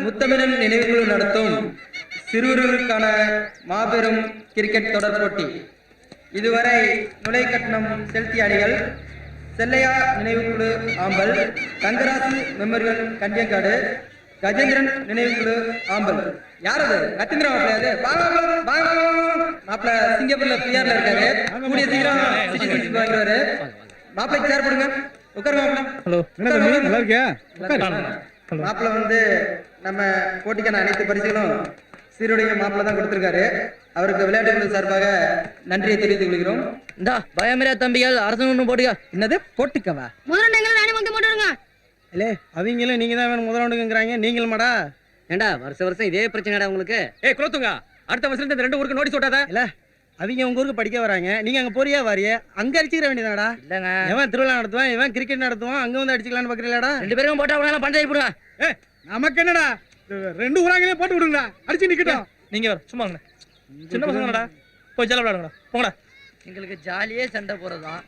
முத்தமிழன் நினைவுக்குழு நடத்தும் சிறுவர்களுக்கான மாபெரும் கிரிக்கெட் தொடர் போட்டி. இதுவரை நுழை கட்டணம் செலுத்திய அணிகள் செல்லையா நினைவுக்குழு ஆம்பல், தங்கராசு மெமோரியல் கண்டியங்காடு, கஜேந்திரன் நினைவுக்குழு ஆம்பல். யாரது? கத்தீந்திரா மாப்பிள்ள சிங்கப்பூர்ல பிஆர்ல இருக்காரு. கூடிய சீக்கிரம் வாங்குறாரு. மாப்பிள்ளை சேர் போடுங்க. மாப்பிள்ள வந்து நம்ம போட்டிக்கான அனைத்து பரிசுகளும் சீருடைய மாப்பிள்ள தான் கொடுத்திருக்காரு. அவருக்கு விளையாட்டுகள் சார்பாக நன்றியை தெரிவித்துக் கொள்கிறோம். இந்த பயமரியா தம்பிகள் அரசு போட்டுக்க. என்னது போட்டுக்கவா? இல்லே அவங்களும் நீங்க தான் வேணும் முதலாண்டுங்கிறாங்க. நீங்களும் மாடா ஏண்டா வருஷம் இதே பிரச்சனைடா உங்களுக்கு? குலத்துங்க அடுத்த வருஷம் இந்த 2 ஊருக்கு நோட்டீஸ் விட்டாதா? இல்ல அவங்க உங்க ஊருக்கு படிக்க வராங்க. நீங்க அங்க போறியா வாரிய? அங்க அடிச்சுக்கிற வேண்டியதாடா. இல்லங்க இவன் திருவிழா நடத்துவான், இவன் கிரிக்கெட் நடத்துவான், அங்க வந்து அடிச்சுக்கலான்னு பாக்குறீங்களாடா? 2 பேரும் போட்டா உடனே பஞ்சாயத்து போடுங்க. நமக்கு என்னடா 2 ஊராங்களே போட்டு விடுங்கடா. அடிச்சு நிக்கட்டும். நீங்க சும்மா சின்ன பசங்கடா போய் ஜாலியா விளையாடுங்கடா போங்கடா. எங்களுக்கு ஜாலியே சண்டை போறதுதான்.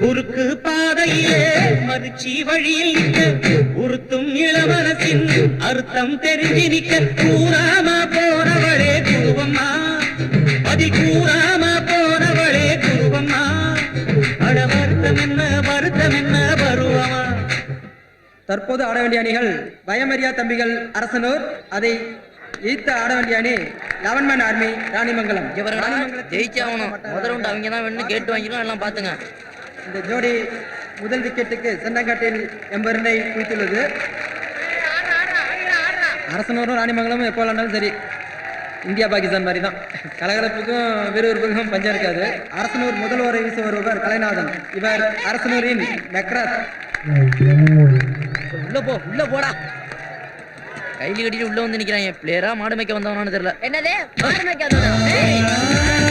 குறுக்கு பாதையிலே மறுச்சி வழியில் உறுத்தும் இளவரசின் அர்த்தம் தெரிஞ்சு நிக்க கூறாம போனவளே குருவம்மா, அதில் கூறாம போனவளே குருவம்மா, அட வருத்தம் என்ன பருவமா. தற்போது ஆட வேண்டிய அணிகள் பயமரியா தம்பிகள் அரசனூர், அதை ஈத்த ஆட வேண்டிய அணி 11 மேன் ஆர்மி ராணிமங்கலம். ஜெயிச்சாகணும். முதல் ரவுண்ட் அவங்க தான் வேணும் கேட்டு வாங்கிடும். எல்லாம் பாத்துங்க. இந்த ஜோடி முதல் விக்கெட்டுக்கு சென்னங்காட்டில் 80 ரன்னை குவித்துள்ளது. அரசனூரும் ராணிமங்கலமும் எப்போ விளாண்டாலும் சரி இந்தியா பாகிஸ்தான் மாதிரி தான். கலகலப்புக்கும் விறுவிறுப்புக்கும் பஞ்சம் இருக்காது. அரசனூர் முதல் ஓரை வீச வருபவர் கலைநாதன். இவர் அரசனூரின் மெக்ராத். உள்ள போடா. கைலி கட்டிட்டு உள்ள வந்து நிக்கிறாங்க. பிளேயரா மாடு மேய்க்க வந்தவனான்னு தெரியல. என்னது மாடு மேய்க்க வந்தவனா?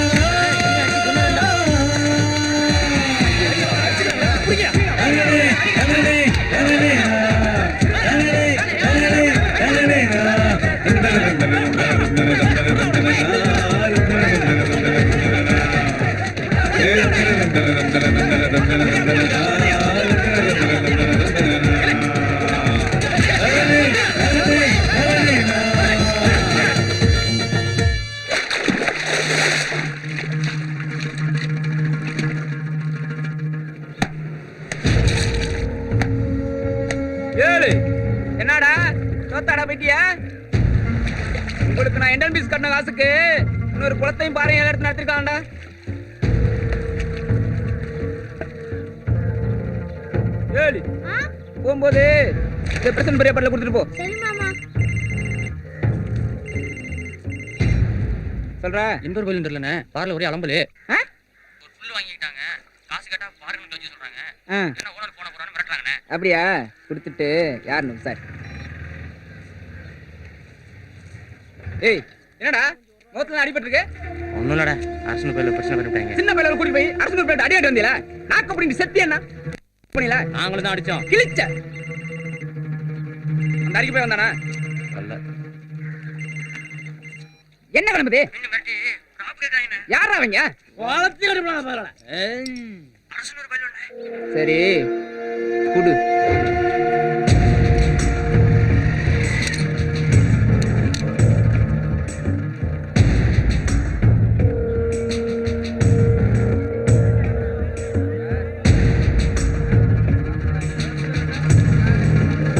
என்னடா தோத்தாடா போயிட்டியா? உங்களுக்கு நான் என்டன் பீஸ் கட்டின காசுக்கு இன்னொரு குளத்தையும் பாறையும் எடுத்து நடத்திருக்காண்டா. ஏழு போகும்போது இந்த பிரச்சனை பெரிய படல கொடுத்துட்டு போ. சொல்ற இன்னொரு கோயில் தெரியலண்ணே. பார்ல ஒரே அலம்பலு. ஒரு புல்லு வாங்கிட்டாங்க. காசு கேட்டா பாருங்க கொஞ்சம் சொல்றாங்க. என்ன ஓனர் போன போறான்னு மிரட்டுறாங்கண்ணே. அப்படியா? கொடுத்துட்டு யாருன்னு சார். ஏய் என்னடா மொத்தத்துல அடிபட்டிருக்கு? ஒண்ணும் இல்லடா. அரசு பேர்ல பிரச்சனை பண்ணிட்டாங்க. சின்ன பையல கூட்டி போய் அரசு பேர்ல அடியாட்டு வந்தீல. நாக்க புடிங்க செத்தி என்ன பண்ணீல? நாங்களும் தான் அடிச்சோம். கிழிச்ச அந்த அடிக்கு போய் வந்தானா? அல்ல. என்ன கிளம்புது? யாரா அவங்க? சரி குடு.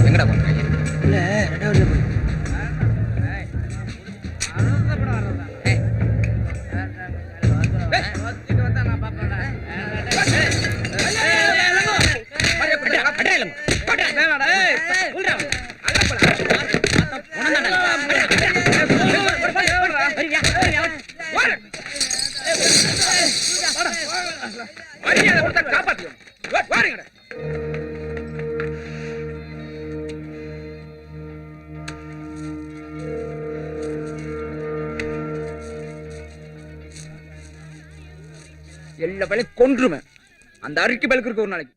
எங்கடா போறீங்க? இல்ல ரெண்டாவது எல்லா வேலையும் கொன்றுவேன். அந்த அரிக்கு பல்கு இருக்கு ஒரு நாளைக்கு